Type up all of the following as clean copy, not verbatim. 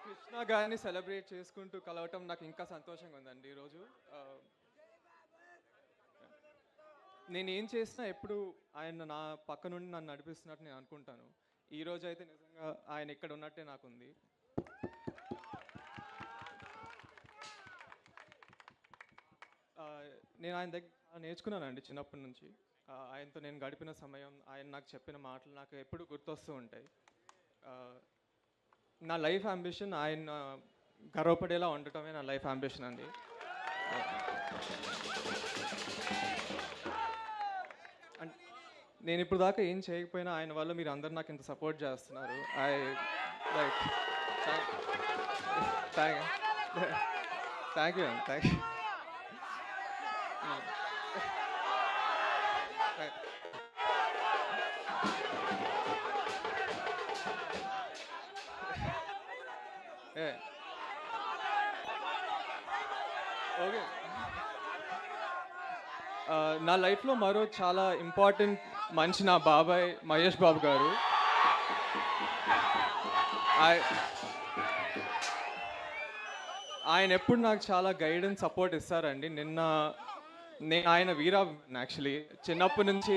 కృష్ణ గారిని సెలబ్రేట్ చేసుకుంటూ కలవటం నాకు ఇంకా సంతోషంగా ఉందండి ఈరోజు. నేను ఏం చేసినా ఎప్పుడు ఆయన నా పక్క నుండి నన్ను నడిపిస్తున్నట్టు నేను అనుకుంటాను. ఈరోజు అయితే నిజంగా ఆయన ఇక్కడ ఉన్నట్టే నాకుంది. నేను ఆయన దగ్గర నేర్చుకున్నానండి చిన్నప్పటి నుంచి. ఆయనతో నేను గడిపిన సమయం, ఆయన నాకు చెప్పిన మాటలు నాకు ఎప్పుడు గుర్తొస్తూ ఉంటాయి. నా లైఫ్ అంబిషన్ ఆయన గర్వపడేలా ఉండటమే నా లైఫ్ అంబిషన్ అండి. నేను ఇప్పుడు దాకా ఏం చేయకపోయినా ఆయన వల్ల మీరు అందరు నాకు ఇంత సపోర్ట్ చేస్తున్నారు. I like thank you thank you. Okay, నా లైఫ్లో మరో చాలా ఇంపార్టెంట్ మనిషి నా బాబాయ్ మహేష్ బాబు గారు. ఆయన ఎప్పుడు నాకు చాలా గైడెన్స్ సపోర్ట్ ఇస్తారండి. నేను ఆయన వీరా యాక్చువల్లీ చిన్నప్పటి నుంచి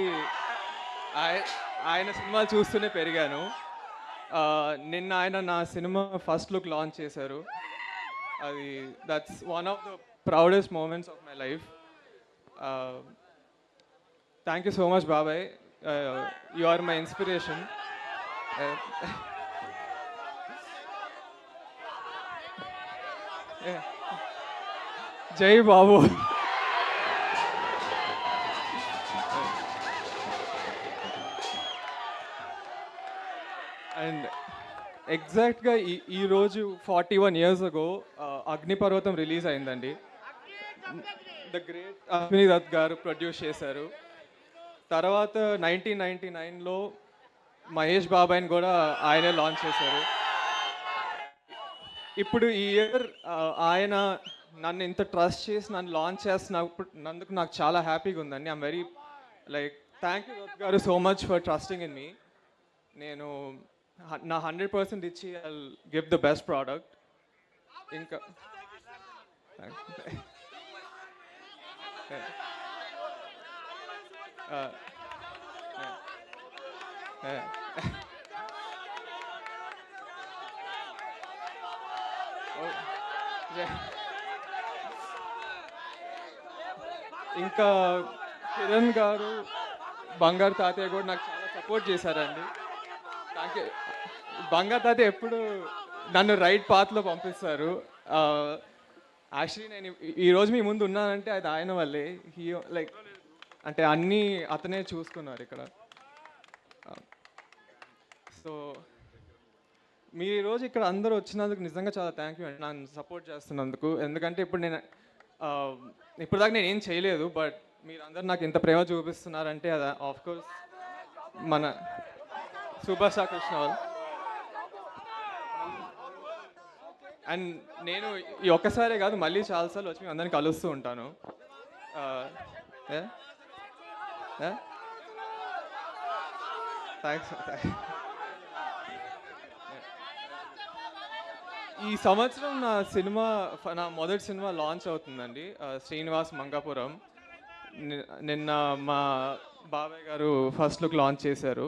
ఆయన సినిమాలు చూస్తూనే పెరిగాను. నిన్న ఆయన నా సినిమా ఫస్ట్ లుక్ లాంచ్ చేశారు. అది that's one of the proudest moments of my life. Thank you so much బాబాయ్, యు ఆర్ మై ఇన్స్పిరేషన్. జై బాబు. అండ్ ఎగ్జాక్ట్గా ఈరోజు 41 years ago అగ్నిపర్వతం రిలీజ్ అయిందండి. ద గ్రేట్ అశ్విని దత్ గారు ప్రొడ్యూస్ చేశారు. తర్వాత 1999లో మహేష్ బాబాయ్ని కూడా ఆయనే లాంచ్ చేశారు. ఇప్పుడు ఈ ఇయర్ ఆయన నన్ను ఇంత ట్రస్ట్ చేసి నన్ను లాంచ్ చేస్తున్నందుకు నాకు చాలా హ్యాపీగా ఉందండి. I'm very like thank you Dutt గారు so much for trusting in me. నేను నా 100% ఇచ్చి I give the best product. ఇంకా ఇంకా కిరణ్ గారు, బంగారు తాతయ్య కూడా నాకు చాలా సపోర్ట్ చేశారండి. Thank you. బంగారు తాతయ్య ఎప్పుడు నన్ను రైట్ పాత్లో పంపిస్తారు. యాక్చువల్లీ నేను ఈరోజు మీ ముందు ఉన్నానంటే అది ఆయన వల్లే. లైక్ అంటే అన్నీ అతనే చూసుకున్నారు ఇక్కడ. సో మీరు ఈరోజు ఇక్కడ అందరూ వచ్చినందుకు నిజంగా చాలా థ్యాంక్ యూ అండి, నన్ను సపోర్ట్ చేస్తున్నందుకు. ఎందుకంటే ఇప్పుడు దాకా నేను ఏం చేయలేదు, బట్ మీరందరూ నాకు ఇంత ప్రేమ చూపిస్తున్నారంటే అది ఆఫ్కోర్స్ మన సూపర్ స్టార్ కృష్ణ వాళ్ళు. అండ్ నేను ఈ ఒక్కసారే కాదు, మళ్ళీ చాలాసార్లు వచ్చి అందరిని కలుస్తూ ఉంటాను. థ్యాంక్స్. ఈ సంవత్సరం నా మొదటి సినిమా లాంచ్ అవుతుందండి, శ్రీనివాస్ మంగాపురం. నిన్న మా బాబాయ్ గారు ఫస్ట్ లుక్ లాంచ్ చేశారు.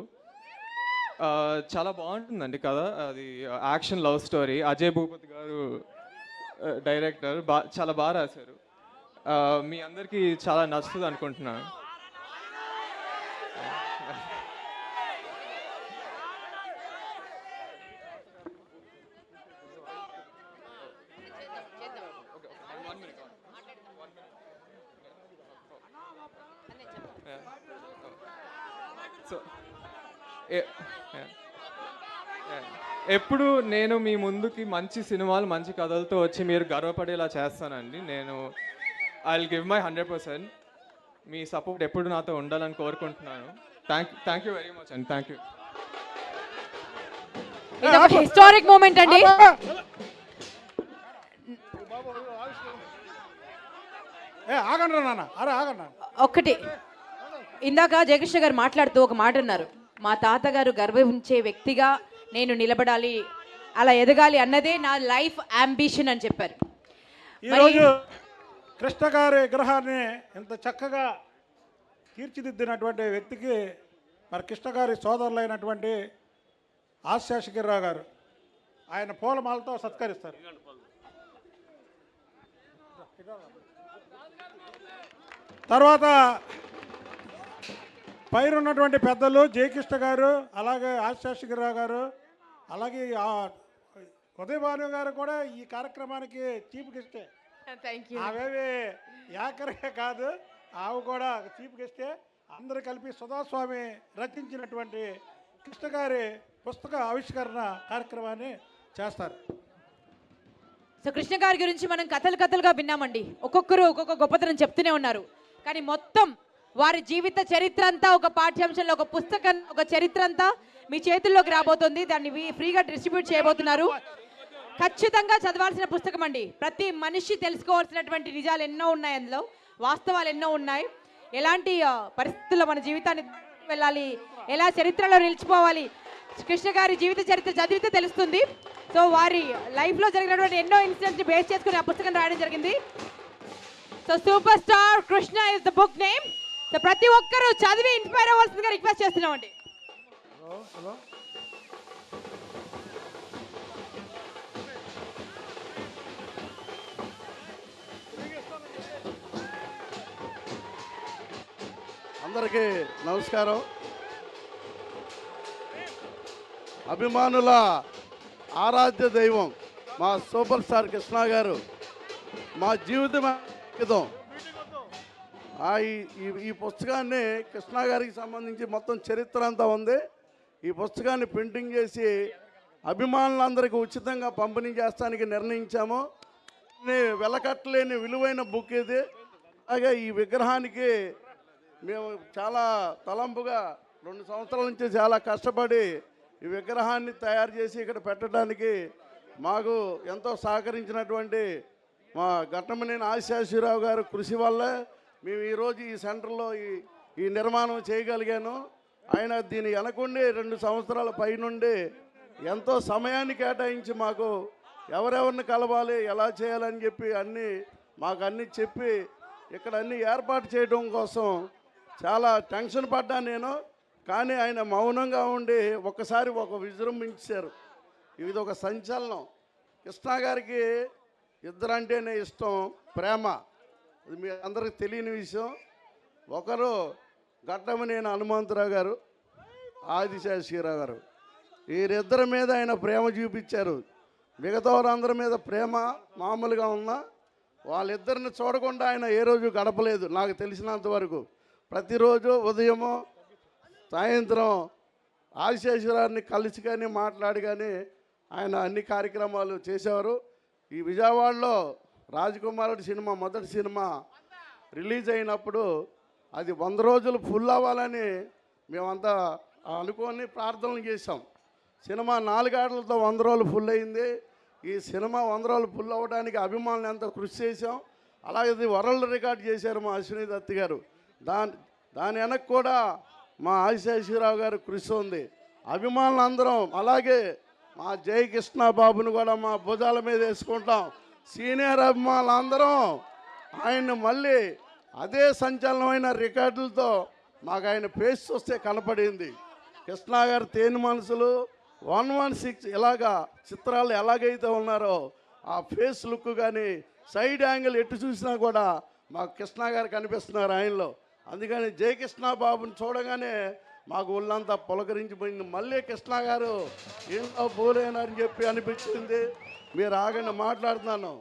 చాలా బాగుంటుందండి కథ. అది action love story. Ajay Bhupathi గారు డైరెక్టర్. చాలా బాగా రాశారు. మీ అందరికీ చాలా నచ్చుతుంది అనుకుంటున్నాను. సో ఎప్పుడు నేను మీ ముందుకి మంచి సినిమాలు, మంచి కథలతో వచ్చి మీరు గర్వపడేలా చేస్తానండి. నేను I will give my 100%. Me support ఎప్పుడు నాతో ఉండాలని కోరుకుంటున్నాను. థ్యాంక్ యూ వెరీ మచ్ అండి. Thank you. హిస్టారిక్ మూమెంట్ అండి. ఒక్కటి ఇందాక జయకృష్ణ గారు మాట్లాడుతూ ఒక మాట అన్నారు, మా తాతగారు గర్వించే వ్యక్తిగా నేను నిలబడాలి అలా ఎదగాలి అన్నదే నా లైఫ్ అంబిషన్ అని చెప్పారు. ఈరోజు కృష్ణ గారి విగ్రహాన్ని ఇంత చక్కగా తీర్చిదిద్దినటువంటి వ్యక్తికి మరి కృష్ణ గారి సోదరులైనటువంటి ఆశేషగిరిరావు గారు ఆయన పూలమాలతో సత్కరిస్తారు. తర్వాత పైన ఉన్నటువంటి పెద్దలు జయకృష్ణ గారు, అలాగే ఆశేషగిరిరావు గారు, అలాగే ఉదయభాను గారు కూడా ఈ కార్యక్రమానికి చీఫ్ గెస్టే. ఆమెవి యాకరే కాదు, ఆమె కూడా చీఫ్ గెస్టే. అందరూ కలిపి సుధాస్వామి రచించినటువంటి కృష్ణ గారి పుస్తక ఆవిష్కరణ కార్యక్రమాన్ని చేస్తారు. సో కృష్ణ గారి గురించి మనం కథలుగా విన్నామండి. ఒక్కొక్కరు ఒక్కొక్క గొప్పతనం చెప్తూనే ఉన్నారు. కానీ మొత్తం వారి జీవిత చరిత్ర అంతా ఒక పాఠ్యాంశంలో, ఒక పుస్తకం, ఒక చరిత్ర అంతా మీ చేతుల్లోకి రాబోతుంది. దాన్ని ఫ్రీగా డిస్ట్రిబ్యూట్ చేయబోతున్నారు. ఖచ్చితంగా చదవాల్సిన పుస్తకం అండి. ప్రతి మనిషి తెలుసుకోవాల్సినటువంటి నిజాలు ఎన్నో ఉన్నాయి, అందులో వాస్తవాలు ఎన్నో ఉన్నాయి. ఎలాంటి పరిస్థితుల్లో మన జీవితాన్ని వెళ్ళాలి, ఎలా చరిత్రలో నిలిచిపోవాలి, కృష్ణ గారి జీవిత చరిత్ర చదివితే తెలుస్తుంది. సో వారి లైఫ్లో జరిగినటువంటి ఎన్నో ఇన్సిడెంట్స్ని బేస్ చేసుకుని ఆ పుస్తకం రాయడం జరిగింది. So super star Krishna is the book name. So ప్రతి ఒక్కరూ చదివి ఇన్స్పైర్ అవ్వాల్సిందిగా రిక్వెస్ట్ చేస్తున్నామండి. అందరికీ నమస్కారం. అభిమానుల ఆరాధ్య దైవం మా సూపర్ స్టార్ కృష్ణ గారు మా జీవితం. ఈ పుస్తకాన్ని కృష్ణ గారికి సంబంధించి మొత్తం చరిత్ర అంతా ఉంది. ఈ పుస్తకాన్ని ప్రింటింగ్ చేసి అభిమానులందరికీ ఉచితంగా పంపిణీ చేస్తానికి నిర్ణయించాము. వెలకట్టలేని విలువైన బుక్ ఇది. అలాగే ఈ విగ్రహానికి మేము చాలా తలంపుగా 2 సంవత్సరాల నుంచి చాలా కష్టపడి ఈ విగ్రహాన్ని తయారు చేసి ఇక్కడ పెట్టడానికి మాకు ఎంతో సహకరించినటువంటి మా ఘట్టమనేని ఆశేషగిరిరావు గారు కృషి వల్ల మేము ఈరోజు ఈ సెంటర్లో ఈ నిర్మాణం చేయగలిగాను. ఆయన దీని వెనకుండి 2 సంవత్సరాల పైనుండి ఎంతో సమయాన్ని కేటాయించి మాకు ఎవరెవరిని కలవాలి, ఎలా చేయాలని చెప్పి మాకు అన్నీ చెప్పి ఇక్కడ అన్నీ ఏర్పాటు చేయడం కోసం చాలా టెన్షన్ పడ్డాను నేను. కానీ ఆయన మౌనంగా ఉండి ఒకసారి విజృంభించారు. ఇది ఒక సంచలనం. కృష్ణ గారికి ఇద్దరంటేనే ఇష్టం, ప్రేమ. అది మీ అందరికి తెలియని విషయం. ఒకరు ఘట్టమనేని హనుమంతరావు గారు, ఆదిశేషగిరిరావు గారు. వీరిద్దరి మీద ఆయన ప్రేమ చూపించారు. మిగతా వారందరి మీద ప్రేమ మామూలుగా ఉన్నా వాళ్ళిద్దరిని చూడకుండా ఆయన ఏ రోజు గడపలేదు నాకు తెలిసినంత వరకు. ప్రతిరోజు ఉదయము సాయంత్రం ఆదిశేషగిరిరావుని కలిసి కానీ మాట్లాడి కానీ ఆయన అన్ని కార్యక్రమాలు చేసేవారు. ఈ విజయవాడలో రాజకుమారుడు సినిమా మొదటి సినిమా రిలీజ్ అయినప్పుడు అది 100 రోజులు ఫుల్ అవ్వాలని మేమంతా అనుకొని ప్రార్థనలు చేసాం. సినిమా 4 గంటలతో 100 రోజులు ఫుల్ అయింది. ఈ సినిమా 100 రోజులు ఫుల్ అవ్వడానికి అభిమానులు ఎంతో కృషి చేసాం. అలాగే ఇది వరల్డ్ రికార్డ్ చేశారు మా అశ్విని దత్ గారు. దాని వెనక కూడా మా ఆశేషగిరిరావు గారు కృషి ఉంది. అభిమానులు అందరం అలాగే మా జయకృష్ణ బాబుని కూడా మా భుజాల మీద వేసుకుంటాం. సీనియర్ అభిమానులు అందరం ఆయన్ని మళ్ళీ అదే సంచలనమైన రికార్డులతో మాకు ఆయన ఫేస్ చూస్తే కనపడింది. కృష్ణ గారు తేని మనసులు 116 ఇలాగా చిత్రాలు ఎలాగైతే ఉన్నారో ఆ ఫేస్ లుక్ కానీ సైడ్ యాంగిల్ ఎటు చూసినా కూడా మాకు కృష్ణ గారు కనిపిస్తున్నారు ఆయనలో. అందుకని జయకృష్ణ బాబుని చూడగానే మాకు ఒళ్ళంతా పులకరించిపోయింది. మళ్ళీ కృష్ణ గారు ఏంటో పోలేనని చెప్పి అనిపించింది. మీరు ఆగండి, మాట్లాడుతున్నాను.